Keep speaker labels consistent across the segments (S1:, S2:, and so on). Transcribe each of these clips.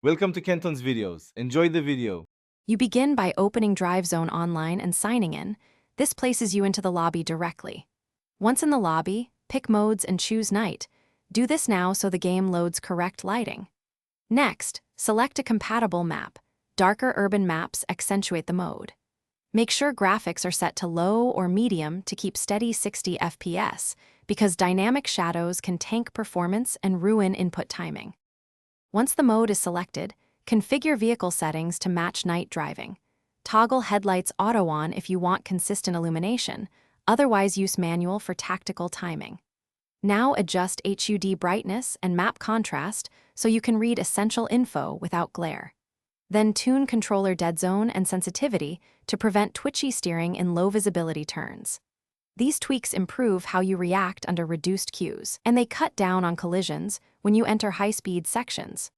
S1: Welcome to Kenton's videos. Enjoy the video.
S2: You begin by opening DriveZone online and signing in. This places you into the lobby directly. Once in the lobby, pick modes and choose night. Do this now so the game loads correct lighting. Next, select a compatible map. Darker urban maps accentuate the mode. Make sure graphics are set to low or medium to keep steady 60 FPS, because dynamic shadows can tank performance and ruin input timing. Once the mode is selected, configure vehicle settings to match night driving. Toggle headlights auto on if you want consistent illumination, otherwise use manual for tactical timing. Now adjust HUD brightness and map contrast so you can read essential info without glare. Then tune controller dead zone and sensitivity to prevent twitchy steering in low visibility turns. These tweaks improve how you react under reduced cues, and they cut down on collisions when you enter high-speed sections.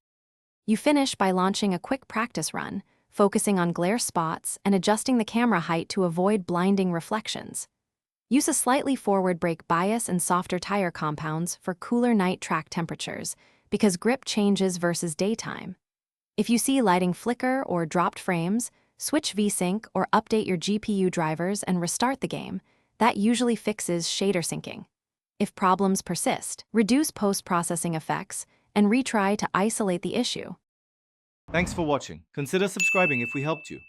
S2: You finish by launching a quick practice run, focusing on glare spots and adjusting the camera height to avoid blinding reflections. Use a slightly forward brake bias and softer tire compounds for cooler night track temperatures, because grip changes versus daytime. If you see lighting flicker or dropped frames, switch VSync or update your GPU drivers and restart the game. That usually fixes shader syncing. If problems persist, reduce post-processing effects and retry to isolate the issue.
S1: Thanks for watching. Consider subscribing if we helped you.